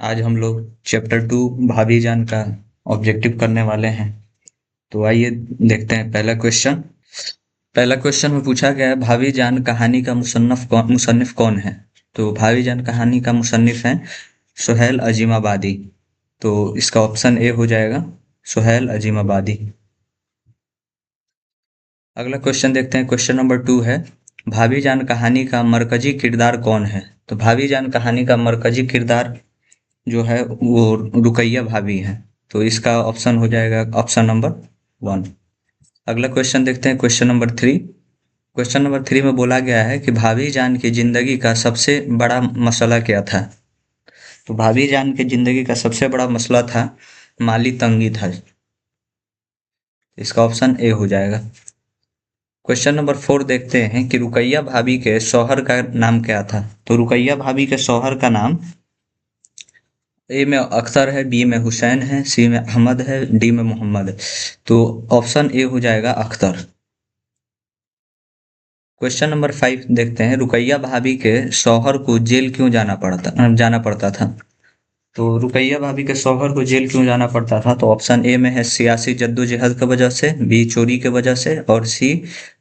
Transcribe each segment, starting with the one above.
आज हम लोग चैप्टर 2 भाभी जान का ऑब्जेक्टिव करने वाले हैं। तो आइए देखते हैं पहला क्वेश्चन में पूछा गया है, भाभी जान कहानी का मुसन्निफ कौन है। तो भाभी जान कहानी का मुसन्निफ है सुहेल अजीमाबादी। तो इसका ऑप्शन ए हो जाएगा, सुहेल अजीमाबादी। अगला क्वेश्चन देखते हैं, क्वेश्चन नंबर 2 है, भाभी जान कहानी का मरकजी किरदार कौन है। तो भाभी जान कहानी का मरकजी किरदार जो है वो रुकैया भाभी है। तो इसका ऑप्शन हो जाएगा ऑप्शन नंबर 1। अगला क्वेश्चन देखते हैं, क्वेश्चन नंबर 3 में बोला गया है कि भाभी जान की जिंदगी का सबसे बड़ा मसला क्या था। तो भाभी जान की जिंदगी का सबसे बड़ा मसला था माली तंगी था। इसका ऑप्शन ए हो जाएगा। क्वेश्चन नंबर 4 देखते हैं कि रुकैया भाभी के शौहर का नाम क्या था। तो रुकैया भाभी के शौहर का नाम ए में अख्तर है, बी में हुसैन है, सी में अहमद है, डी में मोहम्मद है। तो ऑप्शन ए हो जाएगा अख्तर। क्वेश्चन नंबर 5 देखते हैं, रुकैया भाभी के शौहर को जेल क्यों जाना पड़ता था। तो रुकैया भाभी के शौहर को जेल क्यों जाना पड़ता था। तो ऑप्शन ए में है सियासी जद्दोजहद की वजह से, बी चोरी की वजह से, और सी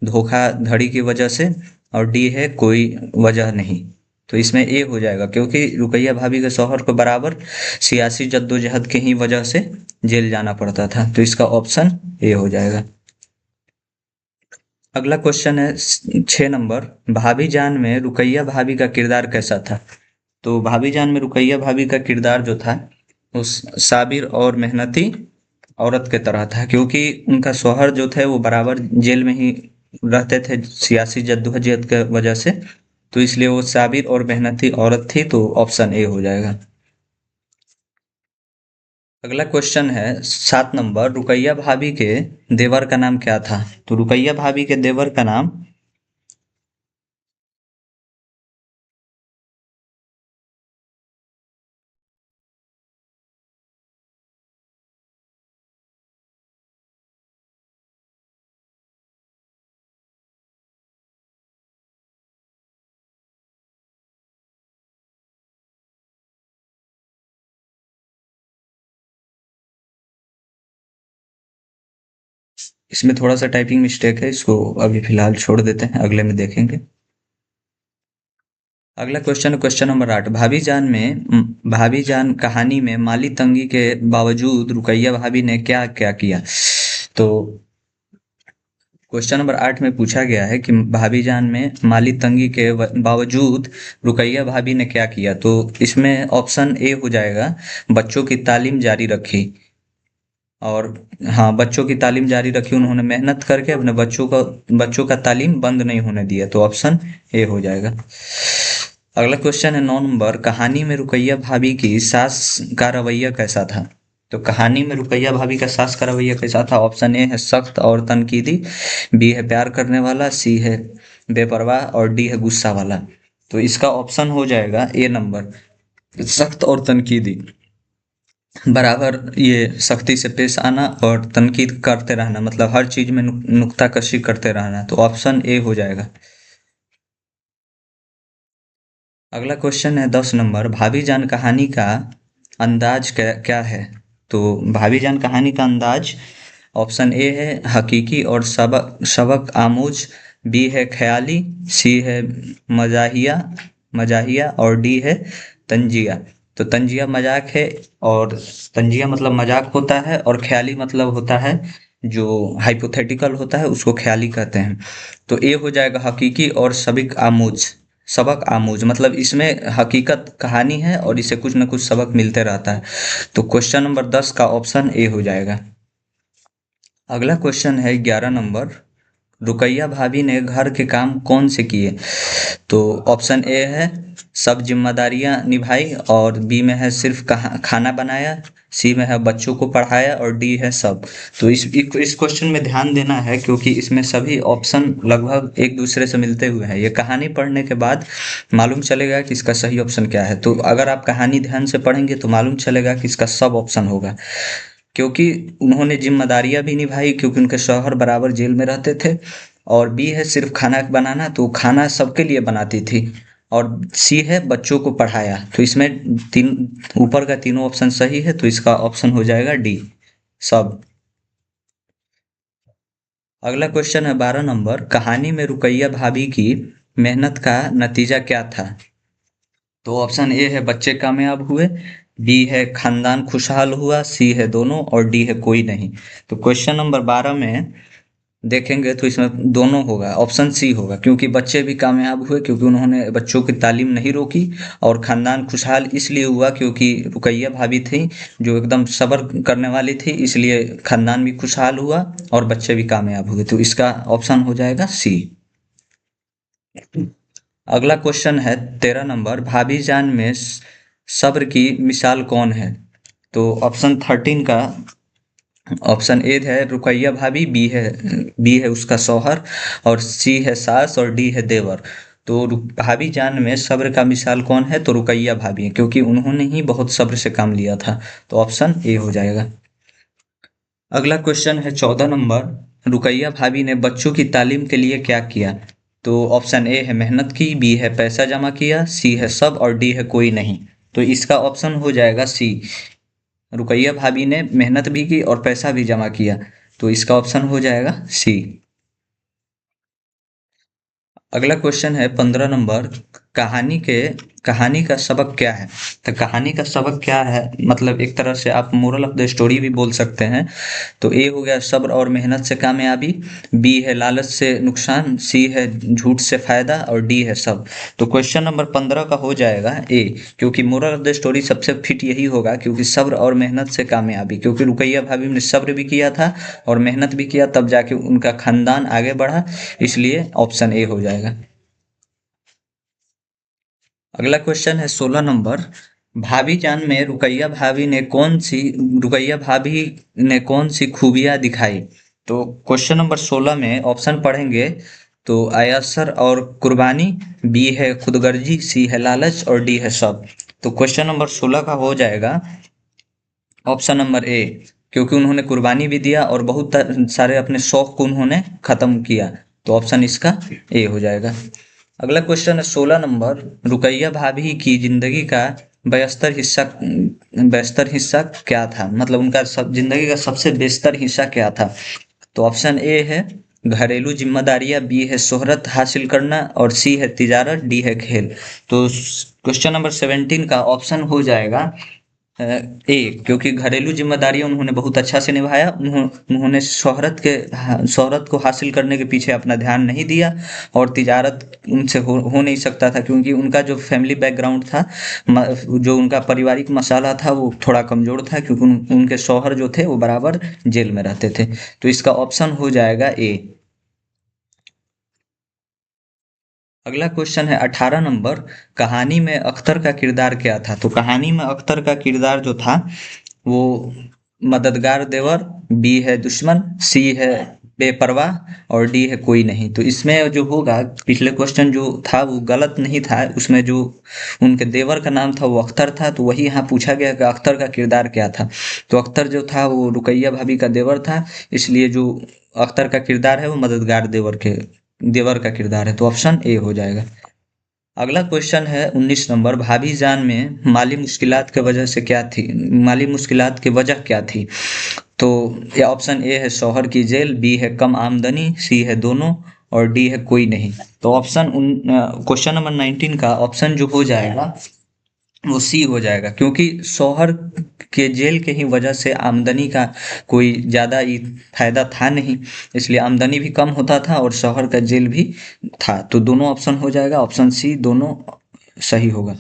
धोखाधड़ी की वजह से, और डी है कोई वजह नहीं। तो इसमें ए हो जाएगा, क्योंकि रुकैया भाभी के शौहर को बराबर सियासी जद्दोजहद की ही वजह से जेल जाना पड़ता था। तो इसका ऑप्शन ए हो जाएगा। अगला क्वेश्चन है 6 नंबर, भाभी जान में रुकैया भाभी का किरदार कैसा था। तो भाभी जान में रुकैया भाभी का किरदार जो था उस साबिर और मेहनती औरत के तरह था, क्योंकि उनका शौहर जो थे वो बराबर जेल में ही रहते थे सियासी जद्दोजहद की वजह से। तो इसलिए वो साबिर और मेहनती औरत थी। तो ऑप्शन ए हो जाएगा। अगला क्वेश्चन है 7 नंबर, रुकैया भाभी के देवर का नाम क्या था। तो रुकैया भाभी के देवर का नाम इसमें थोड़ा सा टाइपिंग मिस्टेक है, इसको अभी फिलहाल छोड़ देते हैं, अगले में देखेंगे। अगला क्वेश्चन, क्वेश्चन नंबर 8, भाभी जान कहानी में माली तंगी के बावजूद रुकैया भाभी ने क्या क्या किया। तो क्वेश्चन नंबर 8 में पूछा गया है कि भाभी जान में माली तंगी के बावजूद रुकैया भाभी ने क्या किया। तो इसमें ऑप्शन ए हो जाएगा, बच्चों की तालीम जारी रखी। और हाँ, बच्चों की तालीम जारी रखी, उन्होंने मेहनत करके अपने बच्चों का तालीम बंद नहीं होने दिया। तो ऑप्शन ए हो जाएगा। अगला क्वेश्चन है 9 नंबर, कहानी में रुकैया भाभी की सास का रवैया कैसा था। तो कहानी में रुकैया भाभी का सास का रवैया कैसा था। ऑप्शन ए है सख्त और तनकीदी, बी है प्यार करने वाला, सी है बेपरवाह, और डी है गुस्सा वाला। तो इसका ऑप्शन हो जाएगा ए नंबर, सख्त और तनकीदी। बराबर ये सख्ती से पेश आना और तनकीद करते रहना, मतलब हर चीज में नुक्ताकशी करते रहना। तो ऑप्शन ए हो जाएगा। अगला क्वेश्चन है 10 नंबर, भाभी जान कहानी का अंदाज क्या क्या है। तो भाभी जान कहानी का अंदाज, ऑप्शन ए है हकीकी और सबक सबक आमूज, बी है ख्याली, सी है मजाहिया मजाहिया, और डी है तंजिया। तो तंजिया मजाक है, और तंजिया मतलब मजाक होता है, और ख्याली मतलब होता है जो हाइपोथेटिकल होता है उसको ख्याली कहते हैं। तो ए हो जाएगा हकीकी और सबक आमूज, मतलब इसमें हकीकत कहानी है और इसे कुछ ना कुछ सबक मिलते रहता है। तो क्वेश्चन नंबर 10 का ऑप्शन ए हो जाएगा। अगला क्वेश्चन है 11 नंबर, रुकैया भाभी ने घर के काम कौन से किए। तो ऑप्शन ए है सब जिम्मेदारियां निभाई, और बी में है सिर्फ खाना बनाया, सी में है बच्चों को पढ़ाया, और डी है सब। तो इस क्वेश्चन में ध्यान देना है, क्योंकि इसमें सभी ऑप्शन लगभग एक दूसरे से मिलते हुए हैं। ये कहानी पढ़ने के बाद मालूम चलेगा कि इसका सही ऑप्शन क्या है। तो अगर आप कहानी ध्यान से पढ़ेंगे तो मालूम चलेगा कि इसका सब ऑप्शन होगा, क्योंकि उन्होंने जिम्मेदारियां भी निभाई, क्योंकि उनके शौहर बराबर जेल में रहते थे। और बी है सिर्फ खाना बनाना, तो खाना सबके लिए बनाती थी। और सी है बच्चों को पढ़ाया। तो इसमें तीन ऊपर का तीनों ऑप्शन सही है, तो इसका ऑप्शन हो जाएगा डी, सब। अगला क्वेश्चन है 12 नंबर, कहानी में रुकैया भाभी की मेहनत का नतीजा क्या था? तो ऑप्शन ए है बच्चे कामयाब हुए, बी है खानदान खुशहाल हुआ, सी है दोनों, और डी है कोई नहीं। तो क्वेश्चन नंबर 12 में देखेंगे तो इसमें दोनों होगा, ऑप्शन सी होगा, क्योंकि बच्चे भी कामयाब हुए क्योंकि उन्होंने बच्चों की तालीम नहीं रोकी, और खानदान खुशहाल इसलिए हुआ क्योंकि रुकैया भाभी थी जो एकदम सब्र करने वाली थी, इसलिए खानदान भी खुशहाल हुआ और बच्चे भी कामयाब हुए। तो इसका ऑप्शन हो जाएगा सी। अगला क्वेश्चन है 13 नंबर, भाभी जान में सब्र की मिसाल कौन है? तो ऑप्शन 13 का ऑप्शन ए है रुकैया भाभी, बी है उसका शौहर, और सी है सास, और डी है देवर। तो भाभी जान में सब्र का मिसाल कौन है? तो रुकैया भाभी है, क्योंकि उन्होंने ही बहुत सब्र से काम लिया था। तो ऑप्शन ए हो जाएगा। अगला क्वेश्चन है 14 नंबर, रुकैया भाभी ने बच्चों की तालीम के लिए क्या किया? तो ऑप्शन ए है मेहनत की, बी है पैसा जमा किया, सी है सब, और डी है कोई नहीं। तो इसका ऑप्शन हो जाएगा सी, रुकैया भाभी ने मेहनत भी की और पैसा भी जमा किया। तो इसका ऑप्शन हो जाएगा सी। अगला क्वेश्चन है 15 नंबर, कहानी का सबक क्या है? तो कहानी का सबक क्या है, मतलब एक तरह से आप मोरल ऑफ द स्टोरी भी बोल सकते हैं। तो ए हो गया सब्र और मेहनत से कामयाबी, बी है लालच से नुकसान, सी है झूठ से फायदा, और डी है सब। तो क्वेश्चन नंबर 15 का हो जाएगा ए, क्योंकि मोरल ऑफ द स्टोरी सबसे फिट यही होगा, क्योंकि सब्र और मेहनत से कामयाबी, क्योंकि रुकैया भाभी ने सब्र भी किया था और मेहनत भी किया, तब जाके उनका खानदान आगे बढ़ा, इसलिए ऑप्शन ए हो जाएगा। अगला क्वेश्चन है 16 नंबर, भाभी जान में रुकैया भाभी ने कौन सी खूबियां दिखाई? तो क्वेश्चन नंबर 16 में ऑप्शन पढ़ेंगे तो अयसर और कुर्बानी, बी है खुदगर्जी, सी है लालच, और डी है सब। तो क्वेश्चन नंबर 16 का हो जाएगा ऑप्शन नंबर ए, क्योंकि उन्होंने कुर्बानी भी दिया और बहुत सारे अपने शौक को उन्होंने खत्म किया। तो ऑप्शन इसका ए हो जाएगा। अगला क्वेश्चन है 16 नंबर, रुकैया भाभी की जिंदगी का बेहतर हिस्सा क्या था? मतलब उनका सब जिंदगी का सबसे बेहतर हिस्सा क्या था? तो ऑप्शन ए है घरेलू जिम्मेदारियां, बी है शोहरत हासिल करना, और सी है तिजारत, डी है खेल। तो क्वेश्चन नंबर 17 का ऑप्शन हो जाएगा ए, क्योंकि घरेलू जिम्मेदारियां उन्होंने बहुत अच्छा से निभाया, उन्होंने शोहरत को हासिल करने के पीछे अपना ध्यान नहीं दिया, और तिजारत उनसे हो नहीं सकता था, क्योंकि उनका जो फैमिली बैकग्राउंड था, जो उनका पारिवारिक मसाला था वो थोड़ा कमजोर था, क्योंकि उनके शौहर जो थे वो बराबर जेल में रहते थे। तो इसका ऑप्शन हो जाएगा ए। अगला क्वेश्चन है 18 नंबर, कहानी में अख्तर का किरदार क्या था? तो कहानी में अख्तर का किरदार जो था वो मददगार देवर, बी है दुश्मन, सी है बेपरवाह, और डी है कोई नहीं। तो इसमें जो होगा, पिछले क्वेश्चन जो था वो गलत नहीं था, उसमें जो उनके देवर का नाम था वो अख्तर था, तो वही यहाँ पूछा गया कि अख्तर का किरदार क्या था। तो अख्तर जो था वो रुकैया भाभी का देवर था, इसलिए जो अख्तर का किरदार है वो मददगार देवर का किरदार है। तो ऑप्शन ए हो जाएगा। अगला क्वेश्चन है 19 नंबर, भाभी जान में माली मुश्किलात की वजह क्या थी? तो ये ऑप्शन ए है शौहर की जेल, बी है कम आमदनी, सी है दोनों, और डी है कोई नहीं। तो क्वेश्चन नंबर 19 का ऑप्शन जो हो जाएगा वो सी हो जाएगा, क्योंकि शौहर के जेल के ही वजह से आमदनी का कोई ज़्यादा ही फायदा था नहीं, इसलिए आमदनी भी कम होता था और शौहर का जेल भी था। तो दोनों ऑप्शन हो जाएगा, ऑप्शन सी दोनों सही होगा।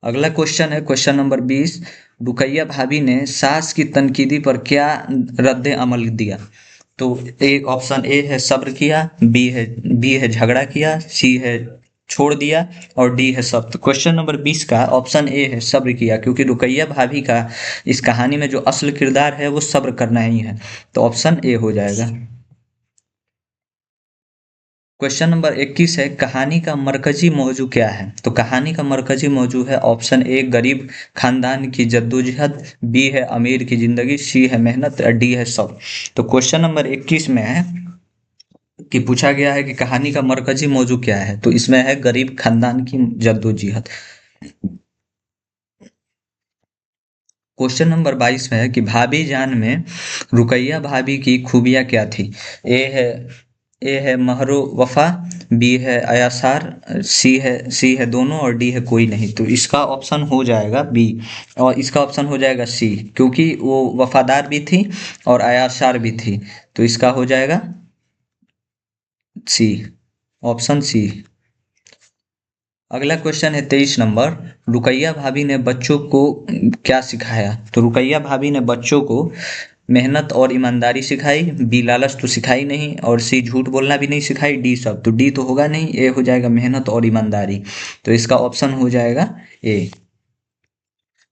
अगला क्वेश्चन है क्वेश्चन नंबर 20, रुकैया भाभी ने सास की तनकीदी पर क्या रद्द अमल दिया? तो एक ऑप्शन ए है सब्र किया, बी है झगड़ा किया, सी है छोड़ दिया, और डी है सब। तो क्वेश्चन नंबर 20 का ऑप्शन ए है सब्र किया, क्योंकि रुकैया भाभी का इस कहानी में जो असल किरदार है वो सब्र करना ही है। तो ऑप्शन ए हो जाएगा। क्वेश्चन नंबर 21 है, कहानी का मरकजी मौजू क्या है? तो कहानी का मरकजी मौजू है ऑप्शन ए गरीब खानदान की जद्दोजहद, बी है अमीर की जिंदगी, सी है मेहनत, और डी है सब। तो क्वेश्चन नंबर 21 में है कि पूछा गया है कि कहानी का मरकजी मौजू क्या है, तो इसमें है गरीब खानदान की जद्दोजहद। क्वेश्चन नंबर 22 में है कि भाभी जान में रुकैया भाभी की खूबियाँ क्या थी। ए है ए है महरो वफा, बी है अयासार, सी है दोनों और डी है कोई नहीं। तो इसका ऑप्शन हो जाएगा बी, और इसका ऑप्शन हो जाएगा सी, क्योंकि वो वफादार भी थी और अयासार भी थी। तो इसका हो जाएगा सी, ऑप्शन सी। अगला क्वेश्चन है 23 नंबर, रुकैया भाभी ने बच्चों को क्या सिखाया। तो रुकैया भाभी ने बच्चों को मेहनत और ईमानदारी सिखाई, बी लालच तो सिखाई नहीं, और सी झूठ बोलना भी नहीं सिखाई, डी सब। तो डी तो होगा नहीं, ए हो जाएगा मेहनत और ईमानदारी। तो इसका ऑप्शन हो जाएगा ए।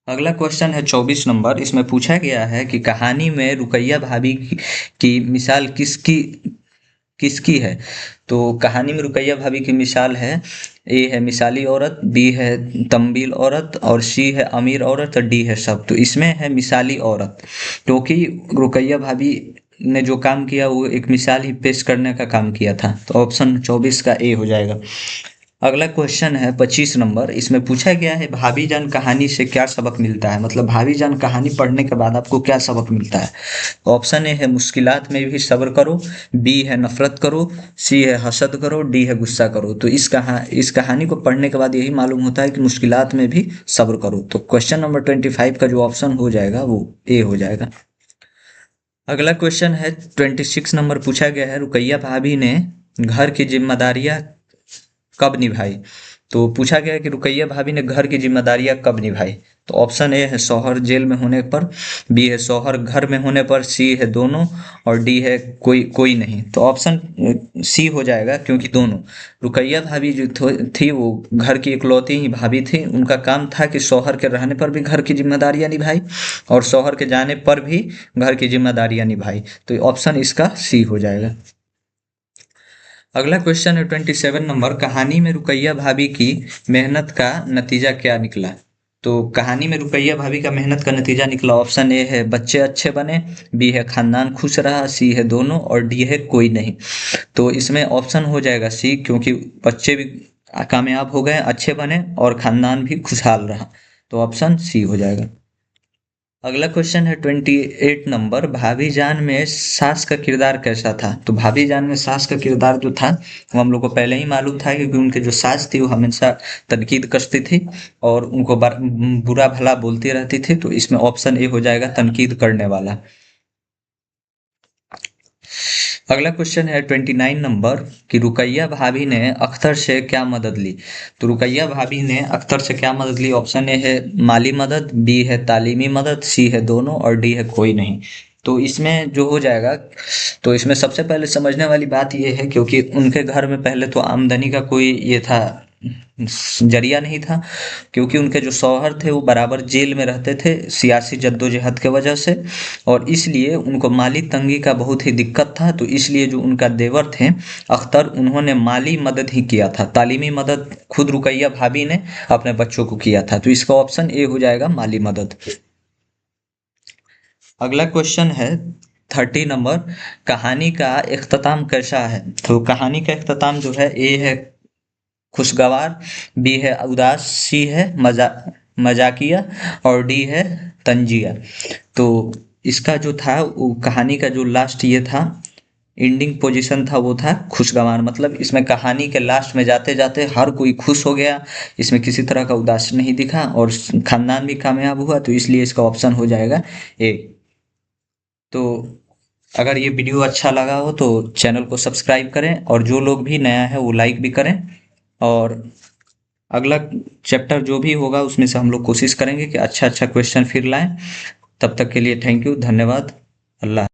अगला क्वेश्चन है 24 नंबर, इसमें पूछा गया है कि कहानी में रुकैया भाभी की मिसाल किसकी किसकी है। तो कहानी में रुकैया भाभी की मिसाल है, ए है मिसाली औरत, बी है तम्बील औरत, और सी है अमीर औरत, और डी है सब। तो इसमें है मिसाली औरत, क्योंकि रुकैया भाभी ने जो काम किया वो एक मिसाल ही पेश करने का काम किया था। तो ऑप्शन 24 का ए हो जाएगा। अगला क्वेश्चन है 25 नंबर, इसमें पूछा गया है भाभी जान कहानी से क्या सबक मिलता है। मतलब भाभी जान कहानी पढ़ने के बाद आपको क्या सबक मिलता है। ऑप्शन ए है मुश्किलात में भी सब्र करो, बी है नफरत करो, सी है हसद करो, डी है गुस्सा करो। तो इस कहानी को पढ़ने के बाद यही मालूम होता है कि मुश्किलात में भी सब्र करो। तो क्वेश्चन नंबर 25 का जो ऑप्शन हो जाएगा वो ए हो जाएगा। अगला क्वेश्चन है 26 नंबर, पूछा गया है रुकैया भाभी ने घर की जिम्मेदारियां कब निभाई। तो पूछा गया है कि रुकैया भाभी ने घर की जिम्मेदारियां कब निभाई। तो ऑप्शन ए है शौहर जेल में होने पर, बी है शौहर घर में होने पर, सी है दोनों, और डी है कोई कोई नहीं। तो ऑप्शन सी हो जाएगा, क्योंकि दोनों। रुकैया भाभी जो थी वो घर की इकलौती ही भाभी थी, उनका काम था कि शौहर के रहने पर भी घर की जिम्मेदारियां निभाई और शौहर के जाने पर भी घर की जिम्मेदारियां निभाई। तो ऑप्शन इसका सी हो जाएगा। अगला क्वेश्चन है 27 नंबर, कहानी में रुकैया भाभी की मेहनत का नतीजा क्या निकला। तो कहानी में रुकैया भाभी का मेहनत का नतीजा निकला, ऑप्शन ए है बच्चे अच्छे बने, बी है खानदान खुश रहा, सी है दोनों, और डी है कोई नहीं। तो इसमें ऑप्शन हो जाएगा सी, क्योंकि बच्चे भी कामयाब हो गए, अच्छे बने और खानदान भी खुशहाल रहा। तो ऑप्शन सी हो जाएगा। अगला क्वेश्चन है 28 नंबर, भाभी जान में सास का किरदार कैसा था। तो भाभी जान में सास का किरदार जो था वो हम लोग को पहले ही मालूम था, क्योंकि उनके जो सास थी वो हमेशा तनकीद कसती थी और उनको बुरा भला बोलती रहती थी। तो इसमें ऑप्शन ए हो जाएगा तनकीद करने वाला। अगला क्वेश्चन है 29 नंबर, कि रुकैया भाभी ने अख्तर से क्या मदद ली। तो रुकैया भाभी ने अख्तर से क्या मदद ली। ऑप्शन ए है माली मदद, बी है तालीमी मदद, सी है दोनों, और डी है कोई नहीं। तो इसमें जो हो जाएगा, तो इसमें सबसे पहले समझने वाली बात ये है, क्योंकि उनके घर में पहले तो आमदनी का कोई ये था जरिया नहीं था, क्योंकि उनके जो शौहर थे वो बराबर जेल में रहते थे सियासी जद्दोजहद के वजह से, और इसलिए उनको माली तंगी का बहुत ही दिक्कत था। तो इसलिए जो उनका देवर थे अख्तर, उन्होंने माली मदद ही किया था, तालीमी मदद खुद रुकैया भाभी ने अपने बच्चों को किया था। तो इसका ऑप्शन ए हो जाएगा माली मदद। अगला क्वेश्चन है 30 नंबर, कहानी का इख्तिताम कैसा है। तो कहानी का इख्तिताम जो है, ए है खुशगवार, बी है उदास, सी है मजाकिया, और डी है तंजिया। तो इसका जो था वो कहानी का जो लास्ट ये था, एंडिंग पोजीशन था, वो था खुशगवार। मतलब इसमें कहानी के लास्ट में जाते जाते हर कोई खुश हो गया, इसमें किसी तरह का उदास नहीं दिखा और खानदान भी कामयाब हुआ। तो इसलिए इसका ऑप्शन हो जाएगा ए। तो अगर ये वीडियो अच्छा लगा हो तो चैनल को सब्सक्राइब करें, और जो लोग भी नया है वो लाइक भी करें। और अगला चैप्टर जो भी होगा उसमें से हम लोग कोशिश करेंगे कि अच्छा अच्छा क्वेश्चन फिर लाएं। तब तक के लिए थैंक यू, धन्यवाद, अल्लाह।